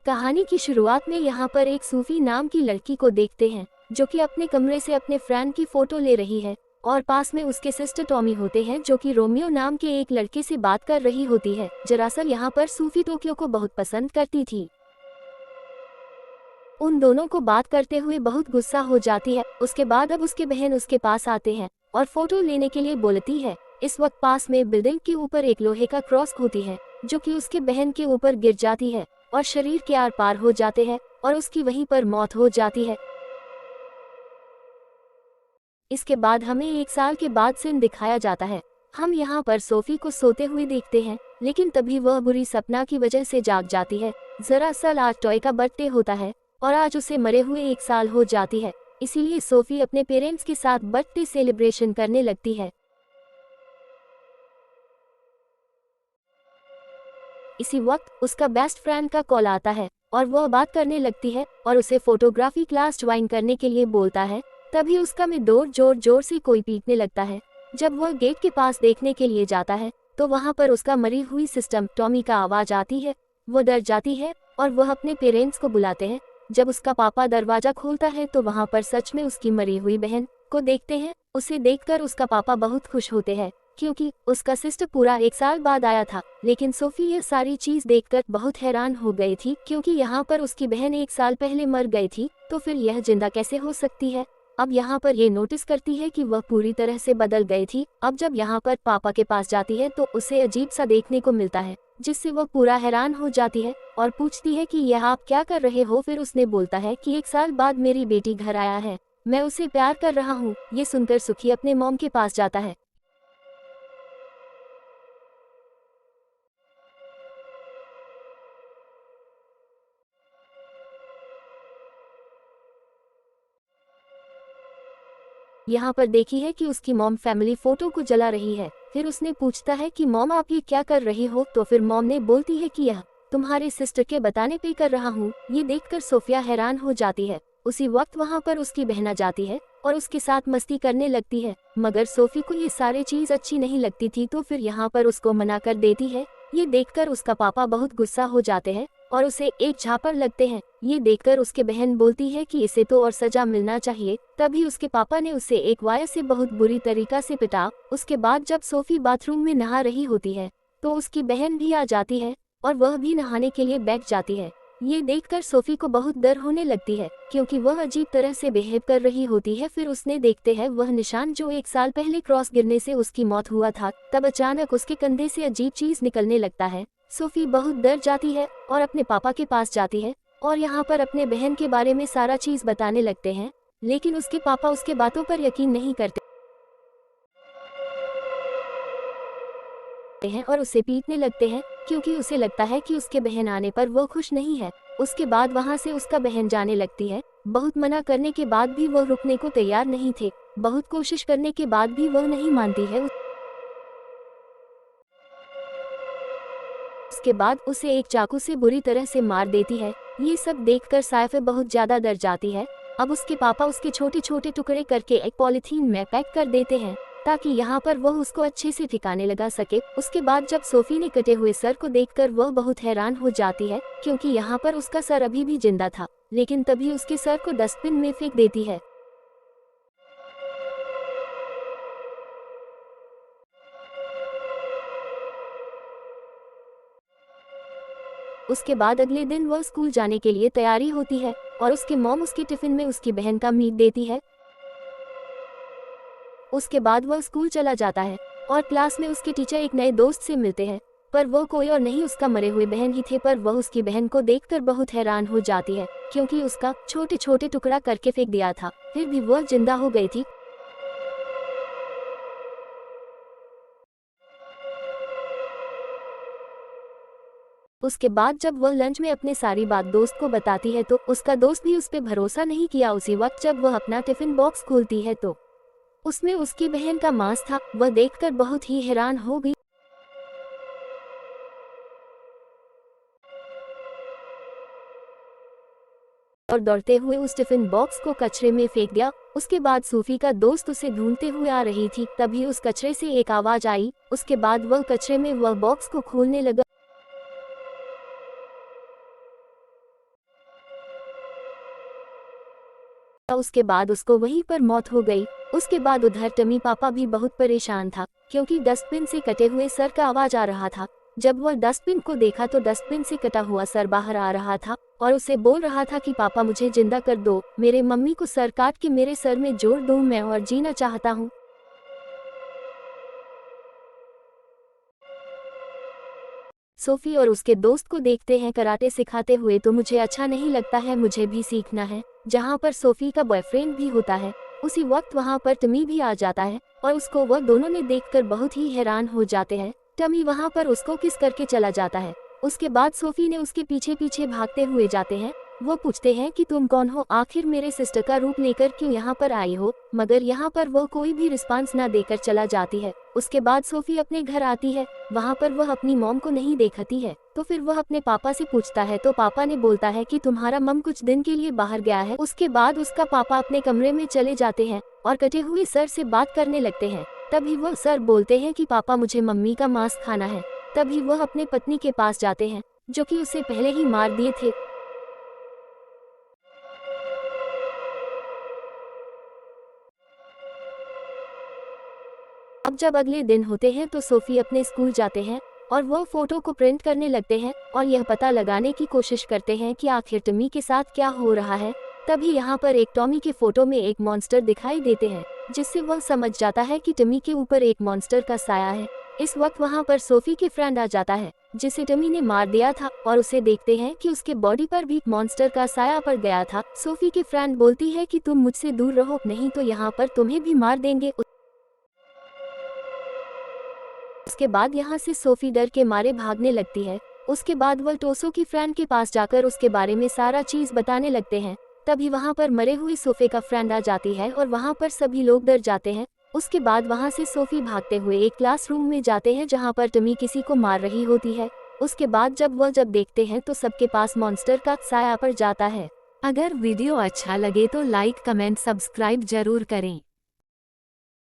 कहानी की शुरुआत में यहाँ पर एक सूफी नाम की लड़की को देखते हैं जो कि अपने कमरे से अपने फ्रेंड की फोटो ले रही है और पास में उसके सिस्टर टॉमी होते हैं जो कि रोमियो नाम के एक लड़के से बात कर रही होती है। दरअसल यहाँ पर सूफी टोक्यो को बहुत पसंद करती थी। उन दोनों को बात करते हुए बहुत गुस्सा हो जाती है। उसके बाद अब उसके बहन उसके पास आते हैं और फोटो लेने के लिए बोलती है। इस वक्त पास में बिल्डिंग के ऊपर एक लोहे का क्रॉस होती है जो कि उसके बहन के ऊपर गिर जाती है और शरीर के आर पार हो जाते हैं और उसकी वहीं पर मौत हो जाती है। इसके बाद हमें एक साल के बाद सीन दिखाया जाता है। हम यहाँ पर सोफी को सोते हुए देखते हैं, लेकिन तभी वह बुरी सपना की वजह से जाग जाती है। दरअसल आज टॉय का बर्थडे होता है और आज उसे मरे हुए एक साल हो जाती है, इसीलिए सोफी अपने पेरेंट्स के साथ बर्थडे सेलिब्रेशन करने लगती है। इसी वक्त उसका बेस्ट फ्रेंड का कॉल आता है और वह बात करने लगती है और उसे फोटोग्राफी क्लास ज्वाइन करने के लिए बोलता है। तभी उसका में डोर जोर जोर से कोई पीटने लगता है। जब वह गेट के पास देखने के लिए जाता है तो वहां पर उसका मरी हुई सिस्टम टॉमी का आवाज आती है। वो डर जाती है और वह अपने पेरेंट्स को बुलाते हैं। जब उसका पापा दरवाजा खोलता है तो वहां पर सच में उसकी मरी हुई बहन को देखते हैं। उसे देखकर उसका पापा बहुत खुश होते हैं क्योंकि उसका सिस्टर पूरा एक साल बाद आया था। लेकिन सोफी ये सारी चीज देखकर बहुत हैरान हो गई थी क्योंकि यहाँ पर उसकी बहन एक साल पहले मर गई थी, तो फिर यह जिंदा कैसे हो सकती है। अब यहाँ पर ये नोटिस करती है कि वह पूरी तरह से बदल गई थी। अब जब यहाँ पर पापा के पास जाती है तो उसे अजीब सा देखने को मिलता है, जिससे वह पूरा हैरान हो जाती है और पूछती है कि यह आप क्या कर रहे हो। फिर उसने बोलता है कि एक साल बाद मेरी बेटी घर आया है, मैं उसे प्यार कर रहा हूँ। ये सुनकर सुखी अपने मॉम के पास जाता है। यहाँ पर देखी है कि उसकी मॉम फैमिली फोटो को जला रही है। फिर उसने पूछता है कि मॉम आप ये क्या कर रही हो, तो फिर मॉम ने बोलती है कि यह तुम्हारे सिस्टर के बताने पे कर रहा हूँ। ये देखकर सोफिया हैरान हो जाती है। उसी वक्त वहाँ पर उसकी बहन आ जाती है और उसके साथ मस्ती करने लगती है, मगर सोफी को ये सारी चीज अच्छी नहीं लगती थी, तो फिर यहाँ पर उसको मना कर देती है। ये देखकर उसका पापा बहुत गुस्सा हो जाते हैं और उसे एक झापड़ लगते हैं। ये देखकर उसके बहन बोलती है कि इसे तो और सजा मिलना चाहिए। तभी उसके पापा ने उसे एक वायर से बहुत बुरी तरीका से पिटा। उसके बाद जब सोफी बाथरूम में नहा रही होती है तो उसकी बहन भी आ जाती है और वह भी नहाने के लिए बैठ जाती है। ये देखकर सोफी को बहुत डर होने लगती है क्योंकि वह अजीब तरह से बिहेव कर रही होती है। फिर उसने देखते हैं वह निशान जो एक साल पहले क्रॉस गिरने से उसकी मौत हुआ था। तब अचानक उसके कंधे से अजीब चीज निकलने लगता है। सोफी बहुत डर जाती है और अपने पापा के पास जाती है और यहाँ पर अपने बहन के बारे में सारा चीज बताने लगते हैं, लेकिन उसके पापा उसके बातों पर यकीन नहीं करते हैं और उसे पीटने लगते हैं क्योंकि उसे लगता है कि उसके बहन आने पर वो खुश नहीं है। उसके बाद वहाँ से उसका बहन जाने लगती है। बहुत मना करने के बाद भी वह रुकने को तैयार नहीं थे। बहुत कोशिश करने के बाद भी वह नहीं मानती है। उसके बाद उसे एक चाकू से बुरी तरह से मार देती है। ये सब देखकर साइफे बहुत ज्यादा डर जाती है। अब उसके पापा उसके छोटे छोटे टुकड़े करके एक पॉलिथीन में पैक कर देते हैं ताकि यहाँ पर वह उसको अच्छे से ठिकाने लगा सके। उसके बाद जब सोफी ने कटे हुए सर को देखकर वह बहुत हैरान हो जाती है क्योंकि यहाँ पर उसका सर अभी भी जिंदा था, लेकिन तभी उसके सर को डस्टबिन में फेंक देती है। उसके बाद अगले दिन वह स्कूल जाने के लिए तैयारी होती है और उसके मॉम उसके टिफिन में उसकी बहन का मीट देती है। उसके बाद वह स्कूल चला जाता है और क्लास में उसके टीचर एक नए दोस्त से मिलते हैं, पर वो कोई और नहीं उसका मरे हुए बहन ही थे। पर वह उसकी बहन को देखकर बहुत हैरान हो जाती है क्योंकि उसका छोटे छोटे टुकड़ा करके फेंक दिया था, फिर भी वह जिंदा हो गई थी। उसके बाद जब वह लंच में अपने सारी बात दोस्त को बताती है तो उसका दोस्त भी उस पर भरोसा नहीं किया। उसी वक्त जब वह अपना टिफिन बॉक्स खोलती है तो उसमें उसकी बहन का मांस था। वह देखकर बहुत ही हैरान हो गई और दौड़ते हुए उस टिफिन बॉक्स को कचरे में फेंक दिया। उसके बाद सूफी का दोस्त उसे ढूंढते हुए आ रही थी, तभी उस कचरे से एक आवाज आई। उसके बाद वह कचरे में वह बॉक्स को खोलने लगा उसके बाद उसको वहीं पर मौत हो गई। उसके बाद उधर टमी पापा भी बहुत परेशान था क्योंकि डस्टबिन से कटे हुए सर का आवाज आ रहा था। जब वह डस्टबिन को देखा तो डस्टबिन से कटा हुआ सर बाहर आ रहा था और उसे बोल रहा था कि पापा मुझे जिंदा कर दो, मेरे मम्मी को सर काट के मेरे सर में जोड़ दो, मैं और जीना चाहता हूँ। सोफी और उसके दोस्त को देखते हैं कराटे सिखाते हुए तो मुझे अच्छा नहीं लगता है, मुझे भी सीखना है। जहाँ पर सोफी का बॉयफ्रेंड भी होता है उसी वक्त वहाँ पर टमी भी आ जाता है और उसको वह दोनों ने देखकर बहुत ही हैरान हो जाते हैं। टमी वहाँ पर उसको किस करके चला जाता है। उसके बाद सोफी ने उसके पीछे पीछे भागते हुए जाते हैं। वो पूछते हैं कि तुम कौन हो, आखिर मेरे सिस्टर का रूप लेकर क्यों यहाँ पर आई हो, मगर यहाँ पर वो कोई भी रिस्पांस ना देकर चला जाती है। उसके बाद सोफी अपने घर आती है, वहाँ पर वह अपनी मॉम को नहीं देखती है तो फिर वह अपने पापा से पूछता है तो पापा ने बोलता है कि तुम्हारा मम कुछ दिन के लिए बाहर गया है। उसके बाद उसका पापा अपने कमरे में चले जाते हैं और कटे हुए सर से बात करने लगते हैं। तभी वह सर बोलते हैं कि पापा मुझे मम्मी का मांस खाना है। तभी वह अपने पत्नी के पास जाते हैं जो कि उसे पहले ही मार दिए थे। अब जब अगले दिन होते हैं तो सोफी अपने स्कूल जाते हैं और वह फोटो को प्रिंट करने लगते हैं और यह पता लगाने की कोशिश करते हैं कि आखिर टमी के साथ क्या हो रहा है। तभी यहाँ पर एक टॉमी के फोटो में एक मॉन्स्टर दिखाई देते हैं जिससे वह समझ जाता है कि टमी के ऊपर एक मॉन्स्टर का साया है। इस वक्त वहाँ पर सोफी के फ्रेंड आ जाता है जिसे टमी ने मार दिया था और उसे देखते हैं कि उसके बॉडी पर भी मॉन्स्टर का साया पड़ गया था। सोफी की फ्रेंड बोलती है कि तुम मुझसे दूर रहो, नहीं तो यहाँ पर तुम्हें भी मार देंगे। उसके बाद यहाँ से सोफी डर के मारे भागने लगती है। उसके बाद वह टोसो की फ्रेंड के पास जाकर उसके बारे में सारा चीज बताने लगते हैं। तभी वहाँ पर मरे हुए सोफे का फ्रेंड आ जाती है और वहाँ पर सभी लोग डर जाते हैं। उसके बाद वहाँ से सोफी भागते हुए एक क्लासरूम में जाते हैं जहाँ पर टमी किसी को मार रही होती है। उसके बाद जब देखते हैं तो सबके पास मॉन्स्टर का साया पड़ जाता है। अगर वीडियो अच्छा लगे तो लाइक, कमेंट, सब्सक्राइब जरूर करें।